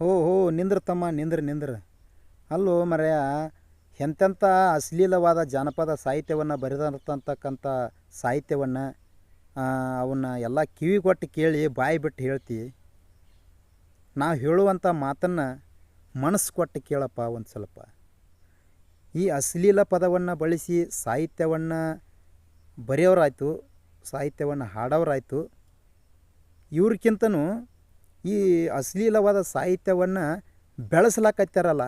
ಹೋ ಹೋ ನಿಂದ್ರ ತಮ್ಮ ನಿಂದ್ರ ಅಲ್ಲೋ ಮರೆಯ ಎಂತೆಂಥ ಅಶ್ಲೀಲವಾದ ಜಾನಪದ ಸಾಹಿತ್ಯವನ್ನು ಬರೆದಿರ್ತಕ್ಕಂಥ ಸಾಹಿತ್ಯವನ್ನು ಅವನ್ನ ಎಲ್ಲ ಕಿವಿಗೊಟ್ಟು ಕೇಳಿ ಬಾಯಿ ಬಿಟ್ಟು ಹೇಳ್ತಿ. ನಾವು ಹೇಳುವಂಥ ಮಾತನ್ನು ಮನಸ್ಸು ಕೊಟ್ಟು ಕೇಳಪ್ಪ ಒಂದು ಸ್ವಲ್ಪ. ಈ ಅಶ್ಲೀಲ ಪದವನ್ನು ಬಳಸಿ ಸಾಹಿತ್ಯವನ್ನು ಬರೆಯೋರಾಯ್ತು, ಸಾಹಿತ್ಯವನ್ನು ಹಾಡೋರಾಯ್ತು, ಇವ್ರಿಗಿಂತನೂ ಈ ಅಶ್ಲೀಲವಾದ ಸಾಹಿತ್ಯವನ್ನು ಬೆಳೆಸ್ಲಾಕತ್ತಾರಲ್ಲ,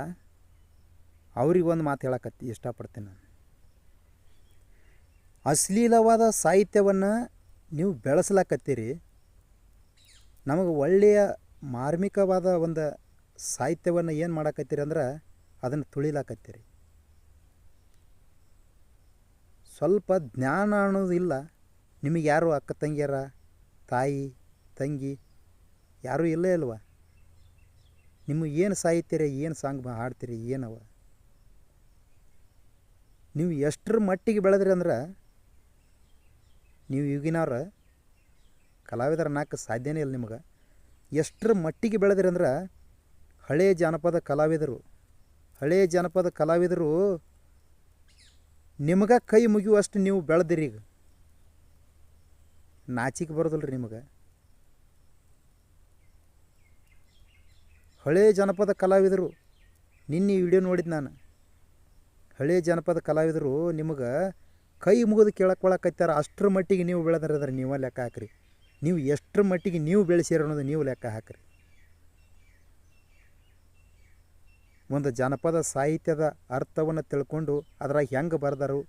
ಅವ್ರಿಗೊಂದು ಮಾತು ಹೇಳಕತ್ತಿ ಇಷ್ಟಪಡ್ತೀನಿ ನಾನು. ಅಶ್ಲೀಲವಾದ ಸಾಹಿತ್ಯವನ್ನು ನೀವು ಬೆಳೆಸ್ಲಾಕತ್ತೀರಿ, ನಮಗೆ ಒಳ್ಳೆಯ ಮಾರ್ಮಿಕವಾದ ಒಂದು ಸಾಹಿತ್ಯವನ್ನು ಏನು ಮಾಡಕತ್ತೀರಿ ಅಂದ್ರೆ ಅದನ್ನು ತುಳಿಲಾಕತ್ತೀರಿ. ಸ್ವಲ್ಪ ಜ್ಞಾನ ಅನ್ನೋದಿಲ್ಲ ನಿಮಗೆ. ಯಾರು ಅಕ್ಕ ತಂಗಿಯರ, ತಾಯಿ ತಂಗಿ ಯಾರೂ ಇಲ್ಲೇ ಇಲ್ವ? ನಿಮಗೆ ಏನು ಸಾಹಿತ್ಯರಿ, ಏನು ಸಾಂಗ್ ಹಾಡ್ತೀರಿ, ಏನವ? ನೀವು ಎಷ್ಟರ ಮಟ್ಟಿಗೆ ಬೆಳೆದ್ರಿ ಅಂದ್ರೆ ನೀವು ಈಗಿನವ್ರ ಕಲಾವಿದರ ನಾಲ್ಕು ಸಾಧ್ಯನೇ ಇಲ್ಲ ನಿಮಗೆ. ಎಷ್ಟರ ಮಟ್ಟಿಗೆ ಬೆಳೆದ್ರಿ ಅಂದ್ರೆ ಹಳೆಯ ಜಾನಪದ ಕಲಾವಿದರು ನಿಮಗೆ ಕೈ ಮುಗಿಯುವಷ್ಟು ನೀವು ಬೆಳೆದಿರಿ. ಈಗ ನಾಚಿಕೆ ಬರೋದಿಲ್ಲ ರೀ ನಿಮಗೆ. ಹಳೆಯ ಜನಪದ ಕಲಾವಿದರು ನಿನ್ನೆ ವಿಡಿಯೋ ನೋಡಿದ್ದು ನಾನು. ಹಳೆಯ ಜನಪದ ಕಲಾವಿದರು ನಿಮಗೆ ಕೈ ಮುಗಿದು ಕೇಳಕ್ಕೊಳಕತ್ತಾರ. ಅಷ್ಟರ ಮಟ್ಟಿಗೆ ನೀವು ಬೆಳೆದ್ರದ್ರೆ ನೀವು ಲೆಕ್ಕ ಹಾಕ್ರಿ. ನೀವು ಎಷ್ಟರ ಮಟ್ಟಿಗೆ ನೀವು ಬೆಳೆಸಿರ ಅನ್ನೋದು ನೀವು ಲೆಕ್ಕ ಹಾಕ್ರಿ. ಒಂದು ಜಾನಪದ ಸಾಹಿತ್ಯದ ಅರ್ಥವನ್ನು ತಿಳ್ಕೊಂಡು ಅದ್ರಾಗ ಹೆಂಗೆ ಬರೆದರು,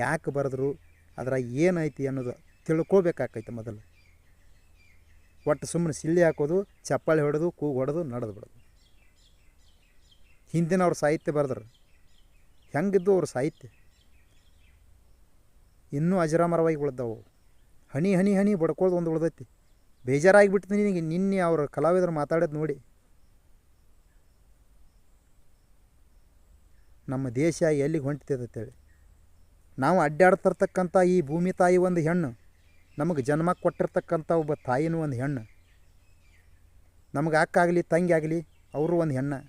ಯಾಕೆ ಬರೆದ್ರು, ಅದ್ರಾಗ ಏನೈತಿ ಅನ್ನೋದು ತಿಳ್ಕೊಬೇಕಾಕೈತೆ ಮೊದಲು. ಒಟ್ಟು ಸುಮ್ಮನೆ ಸಿಳ್ಳಿ ಹಾಕೋದು, ಚಪ್ಪಾಳೆ ಹೊಡೆದು, ಕೂಗು ಹೊಡೆದು ನಡೆದು ಬಿಡೋದು. ಹಿಂದಿನವ್ರ ಸಾಹಿತ್ಯ ಬರೆದ್ರು ಹೆಂಗಿದ್ದು ಅವ್ರ ಸಾಹಿತ್ಯ ಇನ್ನೂ ಅಜರಾಮರವಾಗಿ ಉಳ್ದವು. ಹನಿ ಹನಿ ಹನಿ ಬಡ್ಕೋದು ಒಂದು ಉಳ್ದೈತಿ. ಬೇಜಾರಾಗಿಬಿಡ್ತೀನಿ ನಿನಗೆ ನಿನ್ನೆ ಅವ್ರ ಕಲಾವಿದರು ಮಾತಾಡೋದು ನೋಡಿ. ನಮ್ಮ ದೇಶ ಎಲ್ಲಿಗೆ ಹೊಂಟಿತೈತೇಳಿ. ನಾವು ಅಡ್ಡಾಡ್ತಿರ್ತಕ್ಕಂಥ ಈ ಭೂಮಿ ತಾಯಿ ಒಂದು ಹೆಣ್ಣು, ನಮಗೆ ಜನ್ಮ ಕೊಟ್ಟಿರ್ತಕ್ಕಂಥ ಒಬ್ಬ ತಾಯಿನೂ ಒಂದು ಹೆಣ್ಣು. ನಮಗೆ ಅಕ್ಕ ಆಗಲಿ ತಂಗಿ ಆಗಲಿ ಅವರು ಒಂದು ಹೆಣ್ಣು.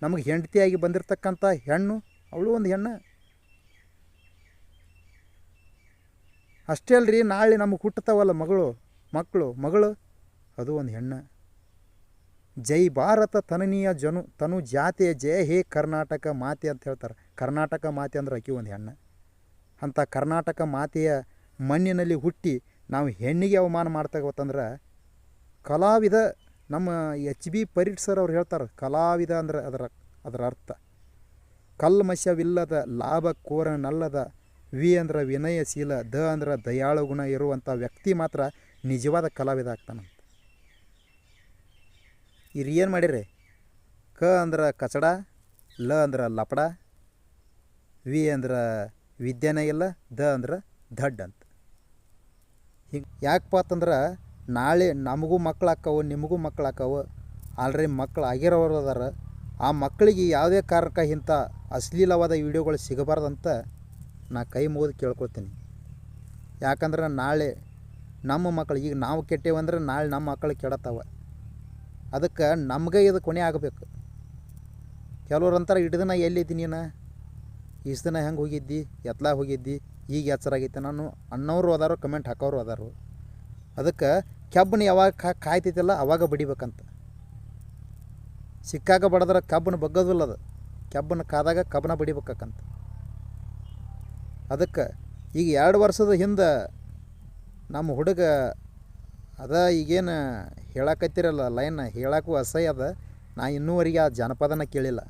ನಮಗೆ ಹೆಂಡತಿಯಾಗಿ ಬಂದಿರತಕ್ಕಂಥ ಹೆಣ್ಣು ಅವಳು ಒಂದು ಹೆಣ್ಣು. ಅಷ್ಟೇ ಅಲ್ರಿ, ನಾಳೆ ನಮಗೆ ಹುಟ್ಟುತ್ತಾವಲ್ಲ ಮಕ್ಕಳು ಅದು ಒಂದು ಹೆಣ್ಣು. ಜೈ ಭಾರತ ತನನೀಯ ತನು ಜಾತಿಯ ಜಯ ಹೇ ಕರ್ನಾಟಕ ಮಾತೆ ಅಂತ ಹೇಳ್ತಾರೆ. ಕರ್ನಾಟಕ ಮಾತೆ ಅಂದ್ರೆ ಆಕಿ ಒಂದು ಹೆಣ್ಣು. ಅಂಥ ಕರ್ನಾಟಕ ಮಾತೆಯ ಮಣ್ಣಿನಲ್ಲಿ ಹುಟ್ಟಿ ನಾವು ಹೆಣ್ಣಿಗೆ ಅವಮಾನ ಮಾಡ್ತಾಗತ್ತಂದ್ರೆ ಕಲಾವಿದ, ನಮ್ಮ HB ಪರೀಟ್ ಸರ್ ಅವ್ರು ಹೇಳ್ತಾರೆ, ಕಲಾವಿದ ಅಂದ್ರೆ ಅದರ ಅರ್ಥ ಕಲ್ಮಶವಿಲ್ಲದ ಲಾಭಕೋರನಲ್ಲದ, ವಿ ಅಂದ್ರೆ ವಿನಯಶೀಲ, ದ ಅಂದ್ರೆ ದಯಾಳು ಗುಣ ಇರುವಂಥ ವ್ಯಕ್ತಿ ಮಾತ್ರ ನಿಜವಾದ ಕಲಾವಿದ ಆಗ್ತಾನಂತ. ಇವ್ರು ಏನು ಮಾಡಿರಿ? ಕ ಅಂದ್ರೆ ಕಚಡ, ಲ ಅಂದ್ರೆ ಲಪಡ, ವಿ ಅಂದ್ರೆ ವಿದ್ಯಾನೇ ಇಲ್ಲ, ದ ಅಂದ್ರೆ ದಡ್ ಅಂತ. ಹಿಂಗೆ ಯಾಕಪ್ಪ ಅಂತಂದ್ರೆ ನಾಳೆ ನಮಗೂ ಮಕ್ಳು ಆಕ್ಕವು, ನಿಮಗೂ ಮಕ್ಳು ಆಕ್ಕವು. ಆಲ್ರೆಡಿ ಮಕ್ಳು ಆಗಿರೋರು ಅದಾರ. ಆ ಮಕ್ಕಳಿಗೆ ಯಾವುದೇ ಕಾರಣಕ್ಕೆ ಇಂಥ ಅಶ್ಲೀಲವಾದ ವಿಡಿಯೋಗಳು ಸಿಗಬಾರ್ದಂತ ನಾ ಕೈ ಮುಗಿದು ಕೇಳ್ಕೊತೀನಿ. ಯಾಕಂದ್ರೆ ನಾಳೆ ನಮ್ಮ ಮಕ್ಕಳು, ಈಗ ನಾವು ಕೆಟ್ಟೇವಂದ್ರೆ ನಾಳೆ ನಮ್ಮ ಮಕ್ಕಳು ಕೆಡತ್ತವ. ಅದಕ್ಕೆ ನಮಗೆ ಇದು ಕೊನೆ ಆಗಬೇಕು. ಕೆಲವ್ರು ಅಂತಾರೆ, ಇಟ್ಟು ದಿನ ಎಲ್ಲಿದ್ದೀನಿ ನೀನು, ಇಷ್ಟು ದಿನ ಹೆಂಗೆ ಹೋಗಿದ್ದಿ, ಎತ್ಲಾ ಹೋಗಿದ್ದಿ, ಈಗ ಎಚ್ಚರಾಗೈತೆ ನಾನು ಅನ್ನೋರು ಅದಾರು, ಕಮೆಂಟ್ ಹಾಕೋರು ಅದಾರು. ಅದಕ್ಕೆ ಕೆಬ್ಬನ ಯಾವಾಗ ಕಾಯ್ತೈತಿಲ್ಲ ಅವಾಗ ಬಡಿಬೇಕಂತ. ಸಿಕ್ಕಾಗ ಬಡದ್ರೆ ಕಬ್ಬನ ಬಗ್ಗೋದಿಲ್ಲ, ಅದು ಕೆಬ್ಬನ ಕಾದಾಗ ಕಬ್ಬನ ಬಡಿಬೇಕಂತ. ಅದಕ್ಕೆ ಈಗ 2 ವರ್ಷದ ಹಿಂದೆ ನಮ್ಮ ಹುಡುಗ ಅದ ಈಗೇನು ಹೇಳಕತ್ತಿರಲ್ಲ ಲೈನ್, ಹೇಳಕ್ಕೂ ಅಸಹ್ಯ ಅದ. ನಾ ಇನ್ನೂವರೆಗೆ ಆ ಜಾನಪದನ ಕೇಳಿಲ್ಲ.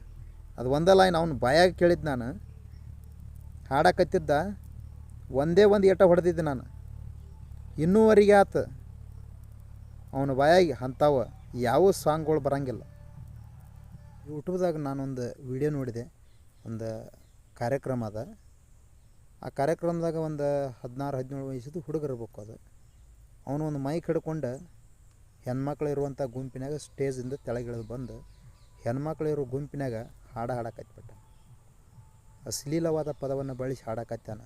ಅದು ಒಂದೇ ಲೈನ್ ಅವನು ಬಾಯಾಗ ಕೇಳಿದ್ದು. ನಾನು ಹಾಡಕತ್ತಿದ್ದ, ಒಂದೇ ಒಂದು ಏಟ ಹೊಡೆದಿದ್ದೆ ನಾನು. ಇನ್ನೂವರೆಗೆ ಆತು ಅವನ ಬಾಯಾಗಿ ಅಂಥವು ಯಾವ ಸಾಂಗ್ಗಳು ಬರೋಂಗಿಲ್ಲ. ಯೂಟ್ಯೂಬ್ದಾಗ ನಾನೊಂದು ವಿಡಿಯೋ ನೋಡಿದೆ. ಒಂದು ಕಾರ್ಯಕ್ರಮ ಅದ. ಆ ಕಾರ್ಯಕ್ರಮದಾಗ ಒಂದು 16-17 ವಯಸ್ಸದು ಹುಡುಗ ಇರ್ಬೇಕು. ಅದು ಅವನು ಒಂದು ಮೈಕ್ ಹಿಡ್ಕೊಂಡು ಹೆಣ್ಮಕ್ಳು ಇರುವಂಥ ಗುಂಪಿನಾಗ ಸ್ಟೇಜಿಂದ ತೆಳಗಿಳಿದು ಬಂದು ಹೆಣ್ಮಕ್ಳು ಇರೋ ಗುಂಪಿನಾಗ ಹಾಡಕತ್ಬಿಟ್ಟ. ಅಶ್ಲೀಲವಾದ ಪದವನ್ನು ಬಳಸಿ ಹಾಡಕತ್ತಾನ.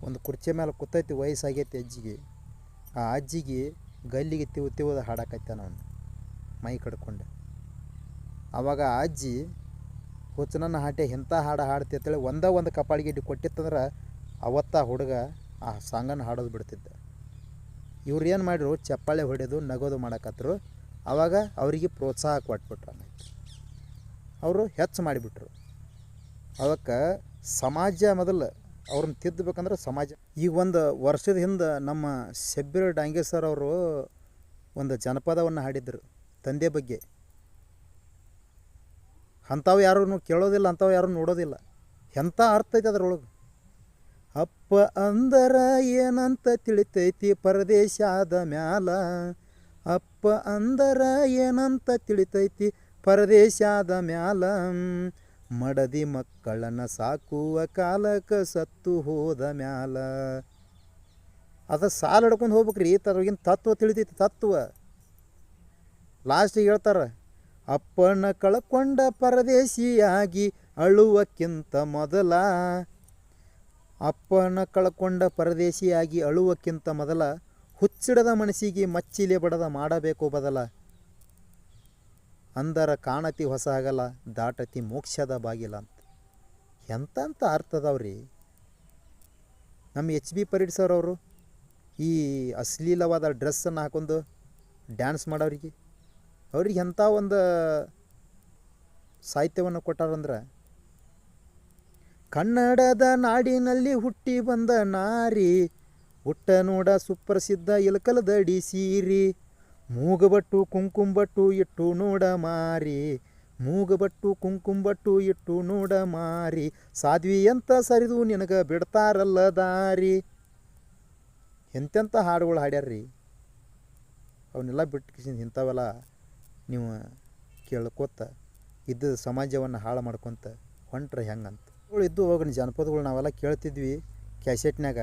ಒಂದು ಕುರ್ಚಿ ಮೇಲೆ ಕೂತೈತಿ, ವಯಸ್ಸಾಗೈತಿ ಅಜ್ಜಿಗೆ. ಆ ಅಜ್ಜಿಗೆ ಗಲ್ಲಿಗೆ ತಿವ್ದು ಹಾಡಾಕೈತಾನ ಅವನು ಮೈ ಕಡ್ಕೊಂಡು. ಆವಾಗ ಆ ಅಜ್ಜಿ ಹುಚ್ಚನನ್ನ ಹಾಟೆ ಎಂಥ ಹಾಡು ಹಾಡ್ತಿ ಅಂತೇಳಿ ಒಂದು ಕಪಾಳಿಗೆ ಕೊಟ್ಟಿತ್ತಂದ್ರೆ ಅವತ್ತ ಹುಡುಗ ಆ ಸಾಂಗನ್ನು ಹಾಡೋದು ಬಿಡ್ತಿದ್ದ. ಇವ್ರು ಏನು ಮಾಡಿದ್ರು, ಚಪ್ಪಾಳೆ ಹೊಡೆಯೋದು ನಗೋದು ಮಾಡಕತ್ತರು. ಆವಾಗ ಅವರಿಗೆ ಪ್ರೋತ್ಸಾಹ ಕೊಟ್ಬಿಟ್ರು. ಆಮೇಲೆ ಅವರು ಹೆಚ್ಚು ಮಾಡಿಬಿಟ್ರು. ಅವಕ್ಕೆ ಸಮಾಜ ಮೊದಲು ಅವ್ರನ್ನ ತಿದ್ದಬೇಕಂದ್ರೆ ಸಮಾಜ. ಈಗ ಒಂದು ವರ್ಷದ ಹಿಂದೆ ನಮ್ಮ ಶಬ್ಬೀರ್ ಡಾಂಗೆ ಸರ್ ಅವರು ಒಂದು ಜನಪದವನ್ನು ಹಾಡಿದ್ರು ತಂದೆ ಬಗ್ಗೆ. ಅಂಥವು ಯಾರೂ ಕೇಳೋದಿಲ್ಲ, ಅಂಥವು ಯಾರೂ ನೋಡೋದಿಲ್ಲ. ಎಂಥ ಅರ್ಥ ಐತೆ ಅದ್ರೊಳಗೆ. ಅಪ್ಪ ಅಂದರ ಏನಂತ ತಿಳಿತೈತಿ ಪರದೇಶಾದ ಮ್ಯಾಲ, ಅಪ್ಪ ಅಂದರ ಏನಂತ ತಿಳಿತೈತಿ ಪರದೇಶಾದ ಮ್ಯಾಲ, ಮಡದಿ ಮಕ್ಕಳನ್ನು ಸಾಕುವ ಕಾಲಕ್ಕೆ ಸತ್ತು ಹೋದ ಮ್ಯಾಲ. ಅದು ಸಾಲ ಹಿಡ್ಕೊಂಡು ಹೋಗ್ಬೇಕ್ರಿ. ಅದ್ರೊಳಗಿನ ತತ್ವ ತಿಳಿತೈತಿ. ತತ್ವ ಲಾಸ್ಟಿಗೆ ಹೇಳ್ತಾರೆ, ಅಪ್ಪನ ಕಳ್ಕೊಂಡ ಪರದೇಶಿಯಾಗಿ ಅಳುವಕ್ಕಿಂತ ಮೊದಲ, ಅಪ್ಪನ ಕಳ್ಕೊಂಡ ಪರದೇಶಿಯಾಗಿ ಅಳುವಕ್ಕಿಂತ ಮೊದಲ, ಹುಚ್ಚಿಡದ ಮನಸ್ಸಿಗೆ ಮಚ್ಚಿಲೆ ಬಡದ ಮಾಡಬೇಕು ಬದಲ, ಅಂದರ ಕಾಣತಿ ಹೊಸ ಆಗಲ್ಲ ದಾಟತಿ ಮೋಕ್ಷದ ಬಾಗಿಲ ಅಂತ. ಎಂತಂತ ಅರ್ಥ ಅದಾವ್ರಿ. ನಮ್ಮ HB ಪರೀಡ್ ಸರ್ ಅವರು ಈ ಅಶ್ಲೀಲವಾದ ಡ್ರೆಸ್ಸನ್ನು ಹಾಕೊಂಡು ಡ್ಯಾನ್ಸ್ ಮಾಡೋರಿಗೆ ಅವ್ರಿಗೆ ಎಂಥ ಒಂದು ಸಾಹಿತ್ಯವನ್ನು ಕೊಟ್ಟಾರಂದ್ರೆ, ಕನ್ನಡದ ನಾಡಿನಲ್ಲಿ ಹುಟ್ಟಿ ಬಂದ ನಾರಿ, ಹುಟ್ಟ ನೋಡ ಸುಪ್ರಸಿದ್ಧ ಇಲಕಲದಡಿ ಸೀರಿ, ಮೂಗಬಟ್ಟು ಕುಂಕುಂಬಟ್ಟು ಇಟ್ಟು ನೋಡ ಮಾರಿ, ಮೂಗಬಟ್ಟು ಕುಂಕುಂಬಟ್ಟು ಇಟ್ಟು ನೋಡ ಮಾರಿ, ಸಾಧ್ವಿ ಅಂತ ಸರಿದು ನಿನಗೆ ಬಿಡ್ತಾರಲ್ಲ ದಾರಿ. ಎಂತೆಂಥ ಹಾಡುಗಳು ಹಾಡ್ಯಾರ್ರಿ. ಅವನ್ನೆಲ್ಲ ಬಿಟ್ಟು ಇಂಥವೆಲ್ಲ ನೀವು ಕೇಳ್ಕೊತ ಇದ್ದ ಸಮಾಜವನ್ನು ಹಾಳು ಮಾಡ್ಕೊತ ಹೊಂಟ್ರೆ ಹೆಂಗಂತ ಇದ್ದು. ಹೋಗೋಣ ಜಾನಪದಗಳು ನಾವೆಲ್ಲ ಕೇಳ್ತಿದ್ವಿ ಕ್ಯಾಸೆಟ್ನಾಗ.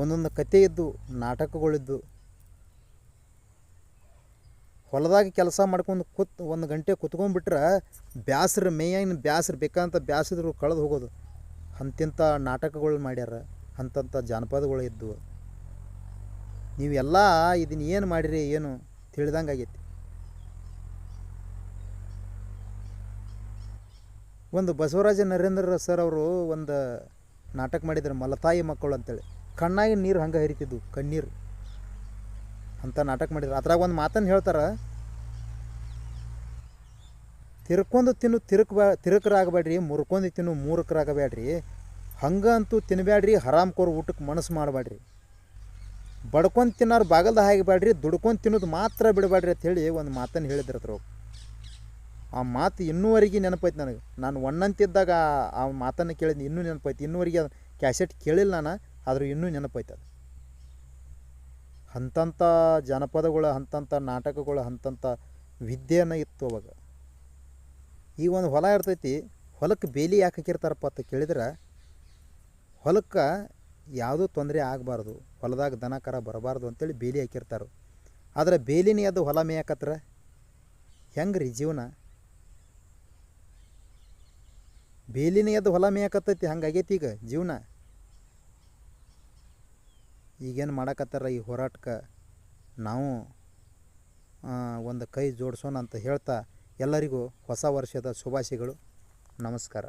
ಒಂದೊಂದು ಕತೆ ಇದ್ದು, ನಾಟಕಗಳಿದ್ದು. ಹೊಲದಾಗ ಕೆಲಸ ಮಾಡ್ಕೊಂಡು ಒಂದು ಗಂಟೆ ಕುತ್ಕೊಂಡ್ಬಿಟ್ರೆ ಬ್ಯಾಸ್ರ ಮೇಯ್ನ ಬ್ಯಾಸ್ರ ಬೇಕಂತ ಬ್ಯಾಸಿದ್ರು ಕಳೆದು ಹೋಗೋದು. ಅಂತಿಂಥ ನಾಟಕಗಳು ಮಾಡ್ಯಾರ, ಅಂಥಂಥ ಜಾನಪದಗಳು ಇದ್ದವು. ನೀವೆಲ್ಲ ಇದನ್ನು ಏನು ಮಾಡಿರಿ ಏನು ತಿಳಿದಂಗೆ ಆಗೈತಿ. ಒಂದು ಬಸವರಾಜ ನರೇಂದ್ರ ಸರ್ ಅವರು ಒಂದು ನಾಟಕ ಮಾಡಿದ್ರು, ಮಲತಾಯಿ ಮಕ್ಕಳು ಅಂತೇಳಿ. ಕಣ್ಣಾಗಿ ನೀರು ಹಂಗೆ ಹರಿತಿದ್ವು, ಕಣ್ಣೀರು ಅಂತ ನಾಟಕ ಮಾಡಿದ್ರು. ಅದ್ರಾಗ ಒಂದು ಮಾತನ್ನು ಹೇಳ್ತಾರೆ, ತಿರ್ಕೊಂಡು ತಿನ್ನು ತಿರುಕರಾಗಬೇಡ್ರಿ, ಮುರ್ಕೊಂಡು ತಿನ್ನು ಮೂರ್ಖರಾಗಬೇಡ್ರಿ, ಹಂಗಂತೂ ತಿನ್ನಬೇಡ್ರಿ, ಹರಾಮ್ಕೋರ್ ಊಟಕ್ಕೆ ಮನಸ್ಸು ಮಾಡಬೇಡ್ರಿ, ಬಡ್ಕೊಂಡು ತಿನ್ನೋರು ಬಾಗಲ್ದ ಹಾಗಬೇಡ್ರಿ, ದುಡ್ಕೊಂಡು ತಿನ್ನೋದು ಮಾತ್ರ ಬಿಡಬೇಡ್ರಿ ಅಂಥೇಳಿ ಒಂದು ಮಾತನ್ನು ಹೇಳಿದ್ರು ಅದ್ರ. ಆ ಮಾತು ಇನ್ನೂವರೆಗೆ ನೆನಪೈತಿ ನನಗೆ. ನಾನು ಒಣ್ಣಂತಿದ್ದಾಗ ಆ ಮಾತನ್ನು ಕೇಳಿದ್ದು ಇನ್ನೂ ನೆನಪೈತಿ. ಇನ್ನೂವರೆಗೆ ಅದು ಕ್ಯಾಸೆಟ್ ಕೇಳಿಲ್ಲ ನಾನು, ಆದರೂ ಇನ್ನೂ ನೆನಪೈತೆ ಅದು. ಅಂಥಂಥ ಜಾನಪದಗಳು, ಅಂಥಂಥ ನಾಟಕಗಳು, ಅಂಥಂಥ ವಿದ್ಯೆನ ಇತ್ತು ಅವಾಗ. ಈಗ ಒಂದು ಹೊಲ ಇರ್ತೈತಿ, ಹೊಲಕ್ಕೆ ಬೇಲಿ ಯಾಕೆ ಹಾಕಿರ್ತಾರಪ್ಪ ಅಂತ ಕೇಳಿದ್ರೆ, ಹೊಲಕ್ಕೆ ಯಾವುದೂ ತೊಂದರೆ ಆಗಬಾರ್ದು, ಹೊಲದಾಗ ದನ ಕರ ಬರಬಾರ್ದು ಅಂತೇಳಿ ಬೇಲಿ ಹಾಕಿರ್ತಾರೆ. ಆದರೆ ಬೇಲಿನೇ ಅದು ಹೊಲ ಮೇಯಕತ್ರ ಹೆಂಗೆ ರೀ ಜೀವನ? ಬೇಲಿನೇ ಅದು ಹೊಲ ಮೇಯಕತ್ತೈತಿ, ಹಂಗಾಗೈತಿ ಈಗ ಜೀವನ. ಈಗೇನು ಮಾಡಕತ್ತಾರ ಈ ಹೋರಾಟಕ್ಕೆ ನಾವು ಒಂದು ಕೈ ಜೋಡಿಸೋಣ ಅಂತ ಹೇಳ್ತಾ ಎಲ್ಲರಿಗೂ ಹೊಸ ವರ್ಷದ ಶುಭಾಶಯಗಳು. ನಮಸ್ಕಾರ.